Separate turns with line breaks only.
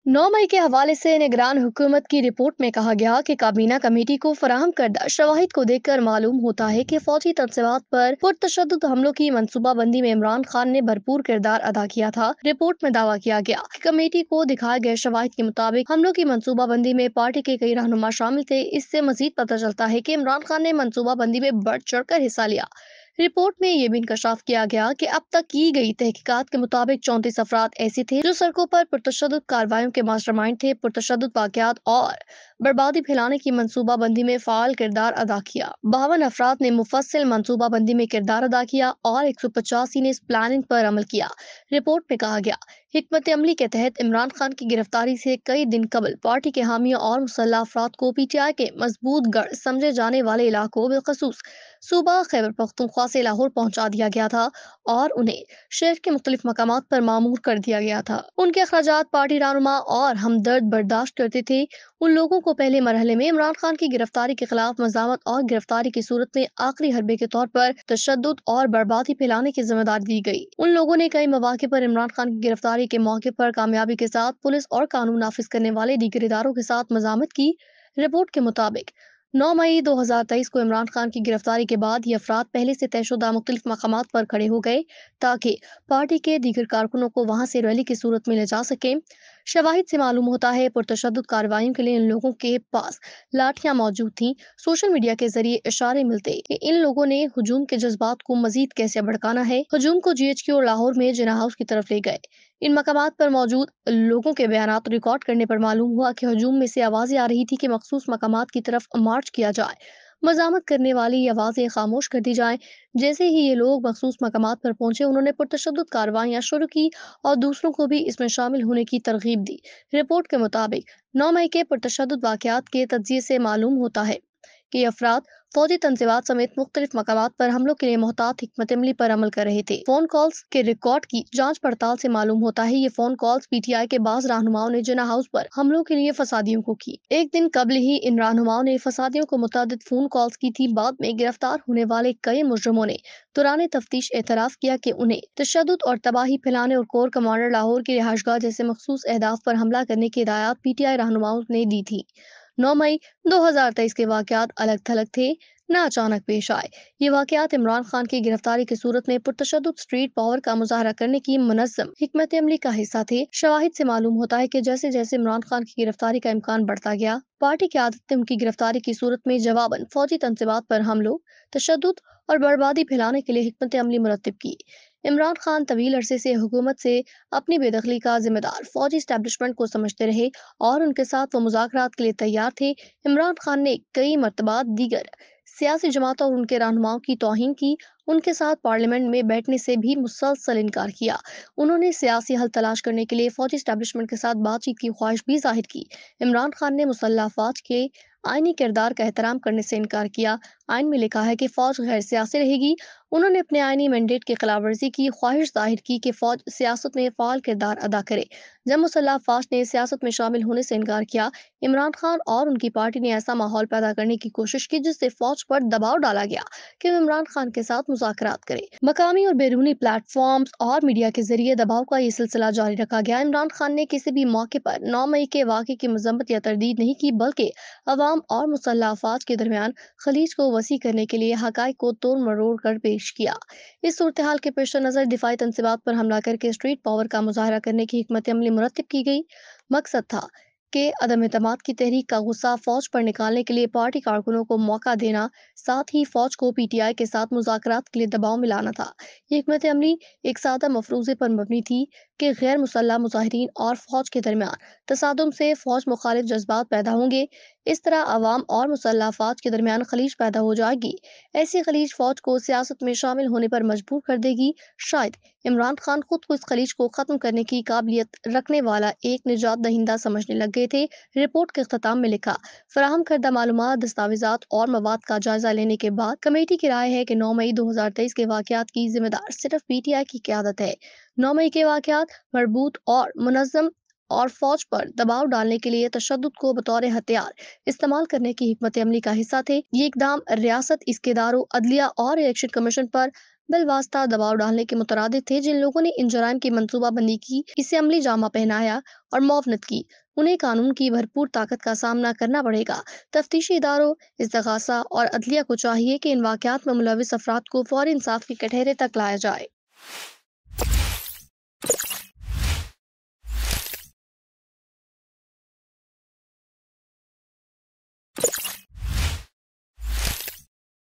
9 मई के हवाले से निगरान हुकूमत की रिपोर्ट में कहा गया कि काबीना कमेटी को फराहम करदा शवाहिद को देखकर मालूम होता है कि फौजी तनसीबात पर पुरतशद्दुद हमलों की मनसूबाबंदी में इमरान खान ने भरपूर किरदार अदा किया था। रिपोर्ट में दावा किया गया कि कमेटी को दिखाए गए शवाहिद के मुताबिक हमलों की मनसूबाबंदी में पार्टी के कई रहनुमा शामिल थे। इससे मजीद पता चलता है कि इमरान खान ने मनसूबाबंदी में बढ़ चढ़ कर हिस्सा लिया। रिपोर्ट में ये भी इंकशाफ किया गया कि अब तक की गई तहकीकात के मुताबिक 34 अफराद ऐसे थे जो सड़कों पर पुरतशद्दुद कार्रवाइयों के मास्टरमाइंड थे। पुरतशद्दुद वाकयात और बर्बादी फैलाने की मनसूबाबंदी में फाल किरदार अदा किया। 52 अफराद ने मुफस्सिल मनसूबाबंदी में किरदार अदा किया और 185 ने इस प्लानिंग पर अमल किया। रिपोर्ट में कहा गया, हिकमत अमली के तहत इमरान खान की गिरफ्तारी से कई दिन कबल पार्टी के हामियों और मुसल्लह अफराद को पीटीआई के मजबूत गढ़ समझे जाने वाले इलाकों बिलखसूस सूबा खैबर पख्तूनख्वा से लाहौर पहुंचा दिया गया था और उन्हें शहर के मुख्तलिफ मकामात पर मामूर कर दिया गया था। उनके अखराजात पार्टी रहनुमा और हमदर्द बर्दाश्त करते थे। उन लोगों को पहले मरहले में इमरान खान की गिरफ्तारी के खिलाफ मज़ामत और गिरफ्तारी की सूरत में आखिरी हरबे के तौर पर तशद्दुद और बर्बादी फैलाने की जिम्मेदारी दी गई। उन लोगों ने कई मौके पर इमरान खान की गिरफ्तारी के मौके पर कामयाबी के साथ पुलिस और कानून नाफिज करने वाले दीगर इदारों के साथ मज़ामत की। रिपोर्ट के मुताबिक 9 मई 2023 को इमरान खान की गिरफ्तारी के बाद ये अफराद पहले से तयशुदा मुख्तलिफ मकामात पर खड़े हो गए ताकि पार्टी के दीगर कारकुनों को वहां से रैली की सूरत में ले जा सके। शवाहिद से मालूम होता है पुरतशद्दुद कार्रवाइयों के लिए इन लोगों के पास लाठियां मौजूद थीं। सोशल मीडिया के जरिए इशारे मिलते कि इन लोगों ने हुजूम के जज्बात को मजीद कैसे भड़काना है। हुजूम को जीएचक्यू और लाहौर में जिना हाउस की तरफ ले गए। इन मकामात पर मौजूद लोगों के बयानात रिकॉर्ड करने पर मालूम हुआ कि हुजूम में से आवाजें आ रही थी कि मखसूस मकामात की तरफ मार्च किया जाए, मजामत करने वाली ये आवाजें खामोश कर दी जाएं। जैसे ही ये लोग मखसूस मकामात पर पहुंचे उन्होंने पुरतशद्दुद कार्रवाइयां शुरू की और दूसरों को भी इसमें शामिल होने की तरगीब दी। रिपोर्ट के मुताबिक 9 मई के पुरतशद्दुद वाकयात के तज्जिये से मालूम होता है कि ये अफराद फौजी तंजीबात समेत मुख्तलिफ मकामात पर हमलों के लिए मोहतात हिकमत अमली पर अमल कर रहे थे। फोन कॉल्स के रिकॉर्ड की जांच पड़ताल से मालूम होता है ये फोन कॉल्स पीटीआई के बाज रहनुमाओं ने जिना हाउस पर हमलों के लिए फसादियों को की। एक दिन कबल ही इन रहनुमाओं ने फसादियों को मुतादिद फोन कॉल्स की थी। बाद में गिरफ्तार होने वाले कई मुजरिमों ने दौरान तफ्तीश एतराफ किया कि उन्हें तशद्दुद और तबाही फैलाने और कोर कमांडर लाहौर की रिहाइशगाह जैसे मखसूस अहदाफ पर हमला करने की हिदायत पीटीआई रहनुमाओं ने दी थी। 9 मई 2023 के वाकयात अलग थलग थे, न अचानक पेश आए। ये वाकयात इमरान खान की गिरफ्तारी की सूरत में पुरतशद्दुद स्ट्रीट पावर का मुजाहरा करने की मुनज़्ज़म हिकमत अमली का हिस्सा थे। शवाहिद से मालूम होता है कि जैसे जैसे इमरान खान की गिरफ्तारी का इम्कान बढ़ता गया, पार्टी की आदत ने उनकी गिरफ्तारी की सूरत में जवाबन फौजी तंजीबात पर हमलों, तशद्दुद और बर्बादी फैलाने के लिए हिकमत अमली मुरत्तिब की। इमरान खान तवील अरसे से हुकूमत से अपनी बेदखली का जिम्मेदार फौजी स्टैब्लिशमेंट को समझते रहे और उनके साथ वो मुज़ाकरात के लिए तैयार थे। इमरान खान ने कई मरतबा दीगर सियासी जमातों और उनके रहनुमाओं की तौहीन की। उनके साथ पार्लियामेंट में बैठने से भी मुसलसल इनकार किया। उन्होंने सियासी हल तलाश करने के लिए फौजी स्टैब्लिशमेंट के साथ बातचीत की ख्वाहिश भी जाहिर की। इमरान खान ने मुसल्लह अफवाज के आईनी किरदार का एहतराम करने से इनकार किया। आइन में लिखा है कि फौज गैर सियासी रहेगी। उन्होंने अपने आईनी मैंडेट की खिलाफवर्जी की ख्वाहिश जाहिर की कि फौज सियासत में फाल किरदार अदा करे। जब मुसल्लह अफवाज ने सियासत में शामिल होने से इनकार किया, इमरान खान और उनकी पार्टी ने ऐसा माहौल पैदा करने की कोशिश की जिससे फौज पर दबाव डाला गया कि वो इमरान खान के साथ मुज़ाकरात करे। मकामी और बैरूनी प्लेटफॉर्म्स और मीडिया के जरिए दबाव का ये सिलसिला जारी रखा गया। इमरान खान ने किसी भी मौके पर 9 मई के वाक़े की मजम्मत या तरदीद नहीं की, बल्कि अवाम और मुसल्लह अफवाज के दरमियान खलीज को वसी करने के लिए हकाइक को तोड़ मरोड़ कर पेश किया। इस सूरत हाल के पेश नज़र दिफाई तंसीबात पर हमला करके स्ट्रीट पावर का मुजाहरा करने की हिकमत अमली मुरत्तिब की गई। मकसद था कि अदम एतमाद की तहरीक का गुस्सा फौज पर निकालने के लिए पार्टी कारकुनों को मौका देना, साथ ही फौज को पीटीआई के साथ मुज़ाकरात के लिए दबाव में लाना था। ये हिकमत अमली एक सादा मफरूज़े पर मबनी थी कि गैर मुसल्लह मुजाहिरीन और फौज के दरमियान तसादुम से फौज मुखालिफ जज्बात पैदा होंगे। इस तरह अवाम और मुसल्लह अफवाज के दरमियान खलीज पैदा हो जाएगी। ऐसी खलीज फौज को सियासत में शामिल होने पर मजबूर कर देगी। शायद इमरान खान खुद को इस खलीज को खत्म करने की काबिलियत रखने वाला एक निजात दहिंदा समझने लग गए थे। रिपोर्ट के अख्ताम में लिखा, फराहम करदा मालूमात, दस्तावेजात और मवाद का जायजा लेने के बाद कमेटी की राय है कि 9 मई 2023 के वाकयात की जिम्मेदार सिर्फ पीटीआई की क़यादत है। 9 मई के वाकयात मरबूत और मुनज़्ज़म اور فوج پر دباؤ ڈالنے کے لیے تشدد کو بطور ہتھیار استعمال کرنے کی حکمت عملی کا حصہ تھے۔ یہ اقدام ریاست، اس کے اداروں، عدلیہ اور الیکشن کمیشن پر بالواسطہ دباؤ ڈالنے کے مترادف تھے۔ جن لوگوں نے ان جرائم کی منصوبہ بندی کی، اسے عملی جامہ پہنایا اور معاونت کی، انہیں قانون کی بھرپور طاقت کا سامنا کرنا پڑے گا۔ تفتیشی اداروں، استغاثہ اور عدلیہ کو چاہیے کہ ان واقعات میں ملوث افراد کو فوری انصاف کے کٹہرے تک لایا جائے۔